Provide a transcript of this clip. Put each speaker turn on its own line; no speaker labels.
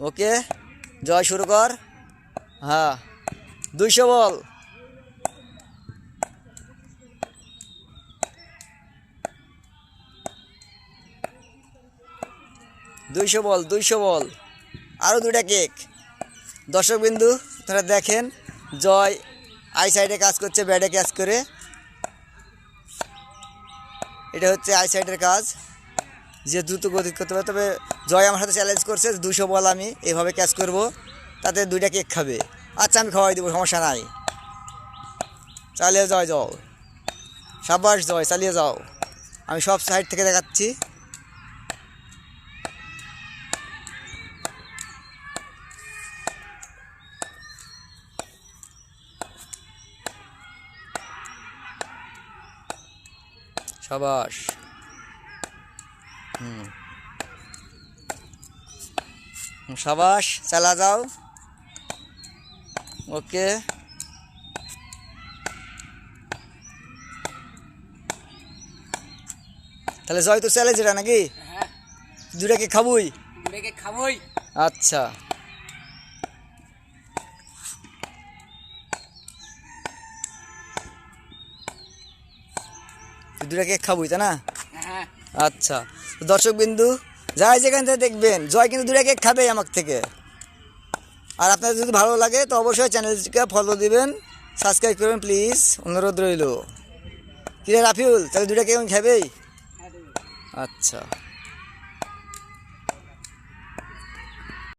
ওকে, জয় শুরু কর। হ্যাঁ, 200 বল। দুইশো বল, 200 বল। আরও 2টা কেক। দর্শক বিন্দু, আপনারা দেখেন জয় আই সাইডে কাজ করছে, ব্যাটে ক্যাচ করে। এটা হচ্ছে আই সাইডের কাজ, যে দ্রুত গতি করতে পারে। তবে জয় আমার সাথে চ্যালেঞ্জ করছে 200 বল আমি এভাবে ক্যাচ করব, তাতে 2টা কেক খাবে। আচ্ছা, আমি খাওয়াই দেবো, সমস্যা নাই। চালিয়ে যাও। সাবাস জয়, চালিয়ে যাও। আমি সব সাইড থেকে দেখাচ্ছি। সাবাস। সাবাস, চালা যাও। ওকে, তাহলে জয় তো চ্যালেঞ্জ এটা নাকি? 2টা কেক খাবই। আচ্ছা, তুই 2টা কেক খাবই, তাই না? আচ্ছা, তো দর্শক বিন্দু, যাই যেখান থেকে দেখবেন, জয় কিন্তু 2টা কেক খাবেই আমার থেকে। আর আপনাদের যদি ভালো লাগে তো অবশ্যই চ্যানেলটিকে ফলো দিবেন, সাবস্ক্রাইব করবেন প্লিজ, অনুরোধ রইল। কিরে রাফিউল, তাহলে 2টা কেক খাবেই? আচ্ছা।